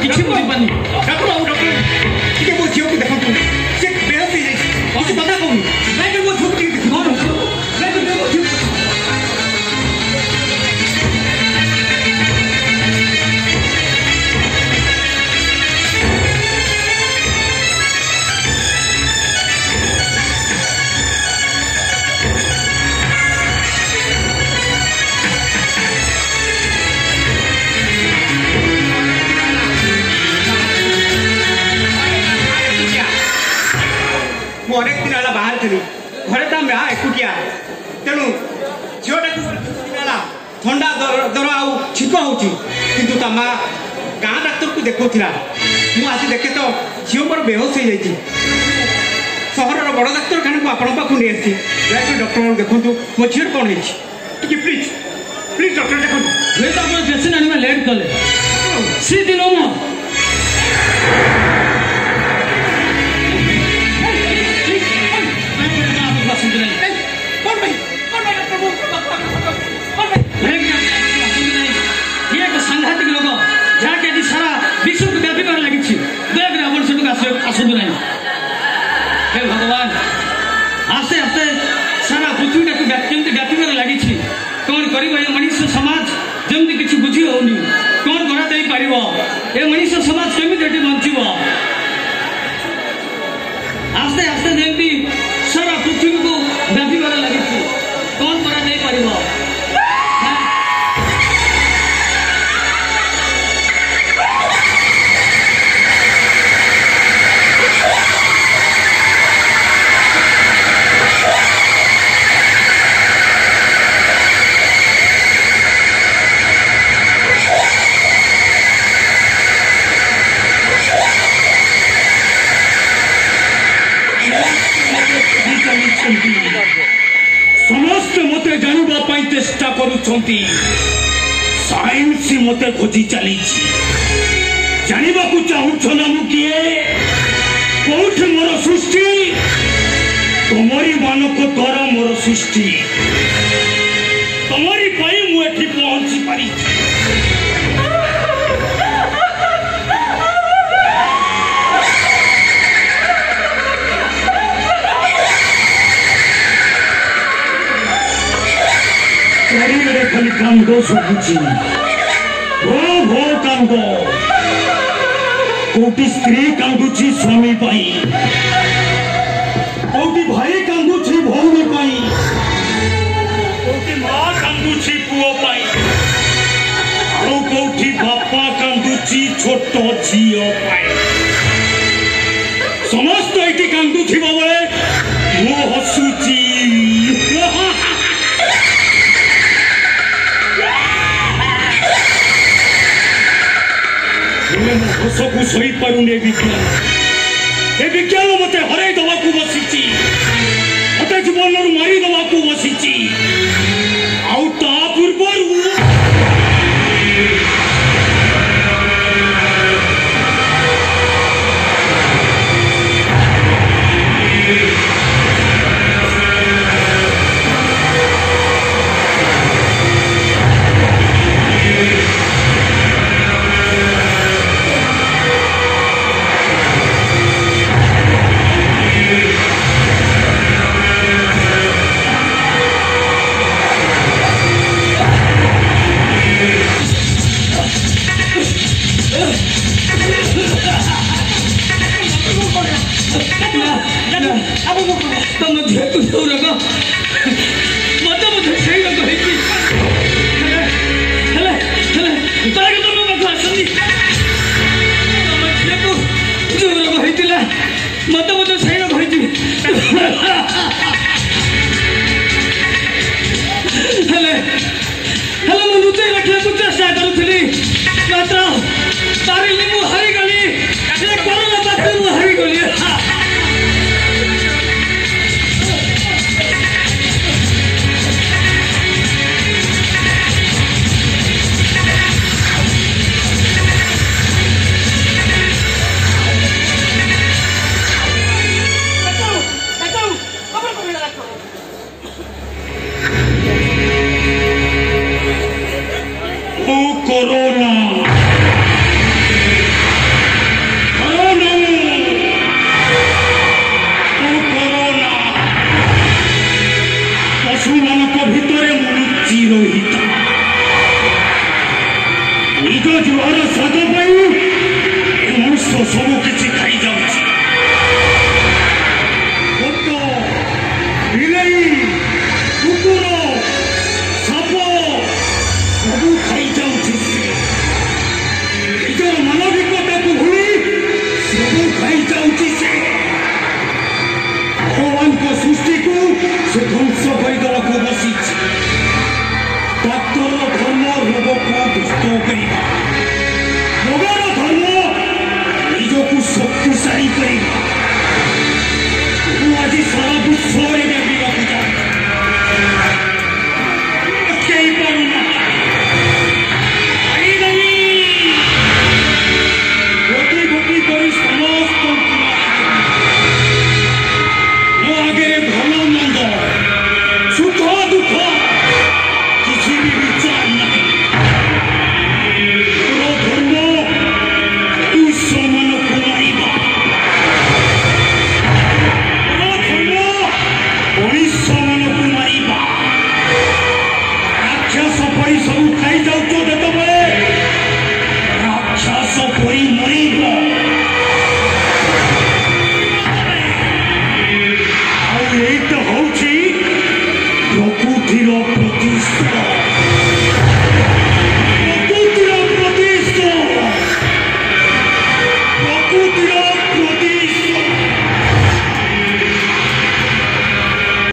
किसी बुझी पानी डॉक्टर बाबू डॉक्टर ये वो झील को देखो तुम ये बेहद ही कुछ पता कौन मैं कि वो झूठ की कौन मैं कि वो झूठ अनेक दिन है बाहर थी घरे तो मैं एकुटिया तेणु झीटा थंडा दर आउ छिक हो माँ गाँ डाक्तर को देखा मुझे देखे तो झील मोर बेहोश हो जाती सहर बड़ डाक्तरखाना को आपण पाखु नहीं आसी डॉक्टर देखूँ मो झील कौन है प्लीज प्लीज डॉक्टर देखो मैं तो आप पेसेंट आने लेट कले सी दिन सांघातिक लोक जहाँकि सारा विश्व को व्यापार लगी दयाकोरी अपन आसतु ना हे भगवान आस्ते आस्ते सारा पृथ्वी को व्यापार लगी कौन कर मनुष्य समाज जमी किसी बुझी होनी कौन कर मनुष्य समाज केमी बंचब आस्ते आस्ते जमी सारा पृथ्वी को व्यापार लगी कौन कर समस्त मते जाना चेष्टा करुछंती साइंस मते खोजी चली जानवा को चाहूछ ना मु किए कौठ मोर सृष्टि तुमरी मानक द्वारा मोर सृष्टि तुमरी पाई मु एठी पहुंची पारी खाली कांद शुभुची भो भो कांद कोटी स्त्री कांदुची स्वामी पाई कोटी भाई कांदुची भौणी पाई कोटी माँ कांदुची पुओ पाई आउ कोटी बापा कांदुची छोटो झीओ पाई समस्त एटी कांदुची बेले मु हसुची हस को सही पारुने विज्ञान मते हरई दवा को बसी मते जीवन मारी दवा को बसी आउ ता पूर्व तुम झेतु रोग मत मत सही रोग जो रोग होता मत मत सही रोग मुझे रखा को चेष्टा करूली मात्र पारिली मु हारीगली कोरोना पाखे मु हारीगली परी सब खाई जाऊच जेतबेले राक्षस परी मरिब तो हूँ प्रकृतिर प्रतिष्ठा